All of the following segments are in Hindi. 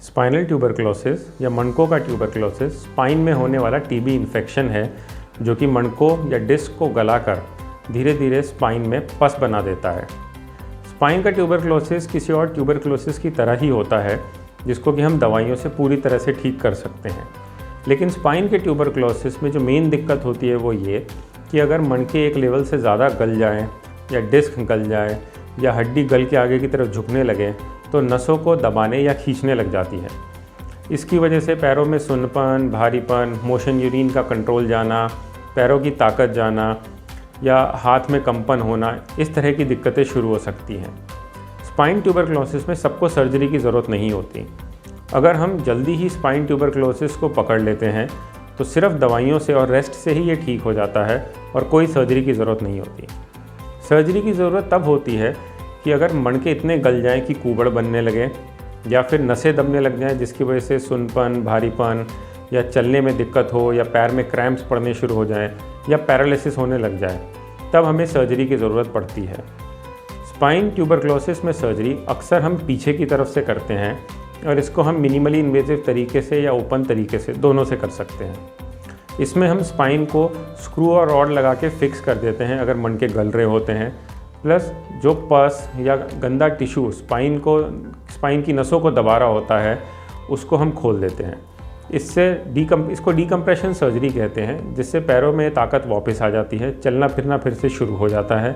स्पाइनल ट्यूबरक्लोसिस या मणकों का ट्यूबरक्लोसिस स्पाइन में होने वाला टीबी इन्फेक्शन है जो कि मणकों या डिस्क को गलाकर धीरे धीरे स्पाइन में पस बना देता है। स्पाइन का ट्यूबरक्लोसिस किसी और ट्यूबरक्लोसिस की तरह ही होता है जिसको कि हम दवाइयों से पूरी तरह से ठीक कर सकते हैं। लेकिन स्पाइन के ट्यूबरक्लोसिस में जो मेन दिक्कत होती है वो ये कि अगर मणके एक लेवल से ज़्यादा गल जाएँ या डिस्क गल जाए या हड्डी गल के आगे की तरफ झुकने लगे तो नसों को दबाने या खींचने लग जाती है। इसकी वजह से पैरों में सुन्नपन, भारीपन, मोशन यूरिन का कंट्रोल जाना, पैरों की ताकत जाना या हाथ में कंपन होना, इस तरह की दिक्कतें शुरू हो सकती हैं। स्पाइन ट्यूबरक्लोसिस में सबको सर्जरी की ज़रूरत नहीं होती। अगर हम जल्दी ही स्पाइन ट्यूबरक्लोसिस को पकड़ लेते हैं तो सिर्फ दवाइयों से और रेस्ट से ही ये ठीक हो जाता है और कोई सर्जरी की ज़रूरत नहीं होती। सर्जरी की ज़रूरत तब होती है कि अगर मणके इतने गल जाएं कि कूबड़ बनने लगे या फिर नसें दबने लग जाएं जिसकी वजह से सुन्नपन, भारीपन या चलने में दिक्कत हो या पैर में क्रैम्प्स पड़ने शुरू हो जाएं या पैरालिसिस होने लग जाए, तब हमें सर्जरी की ज़रूरत पड़ती है। स्पाइन ट्यूबरक्लोसिस में सर्जरी अक्सर हम पीछे की तरफ से करते हैं और इसको हम मिनिमली इन्वेजिव तरीके से या ओपन तरीके से दोनों से कर सकते हैं। इसमें हम स्पाइन को स्क्रू और रॉड लगा के फिक्स कर देते हैं अगर मणके गल रहे होते हैं, प्लस जो पस या गंदा टिश्यू स्पाइन की नसों को दबा रहा होता है उसको हम खोल देते हैं। इसको डीकम्प्रेशन सर्जरी कहते हैं, जिससे पैरों में ताकत वापस आ जाती है, चलना फिरना फिर से शुरू हो जाता है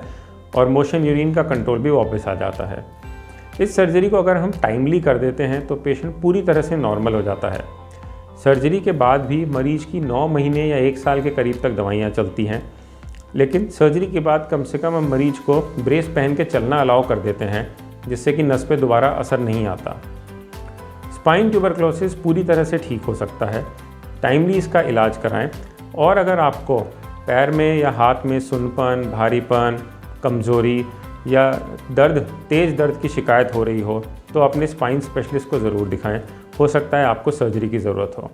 और मोशन यूरिन का कंट्रोल भी वापस आ जाता है। इस सर्जरी को अगर हम टाइमली कर देते हैं तो पेशेंट पूरी तरह से नॉर्मल हो जाता है। सर्जरी के बाद भी मरीज की 9 महीने या 1 साल के करीब तक दवाइयाँ चलती हैं, लेकिन सर्जरी के बाद कम से कम हम मरीज को ब्रेस पहन के चलना अलाउ कर देते हैं जिससे कि नस पे दोबारा असर नहीं आता। स्पाइन ट्यूबरक्लोसिस पूरी तरह से ठीक हो सकता है, टाइमली इसका इलाज कराएं। और अगर आपको पैर में या हाथ में सुन्नपन, भारीपन, कमज़ोरी या तेज़ दर्द की शिकायत हो रही हो तो अपने स्पाइन स्पेशलिस्ट को ज़रूर दिखाएं। हो सकता है आपको सर्जरी की ज़रूरत हो।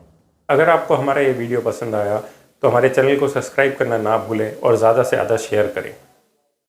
अगर आपको हमारा ये वीडियो पसंद आया तो हमारे चैनल को सब्सक्राइब करना ना भूलें और ज़्यादा से ज़्यादा शेयर करें।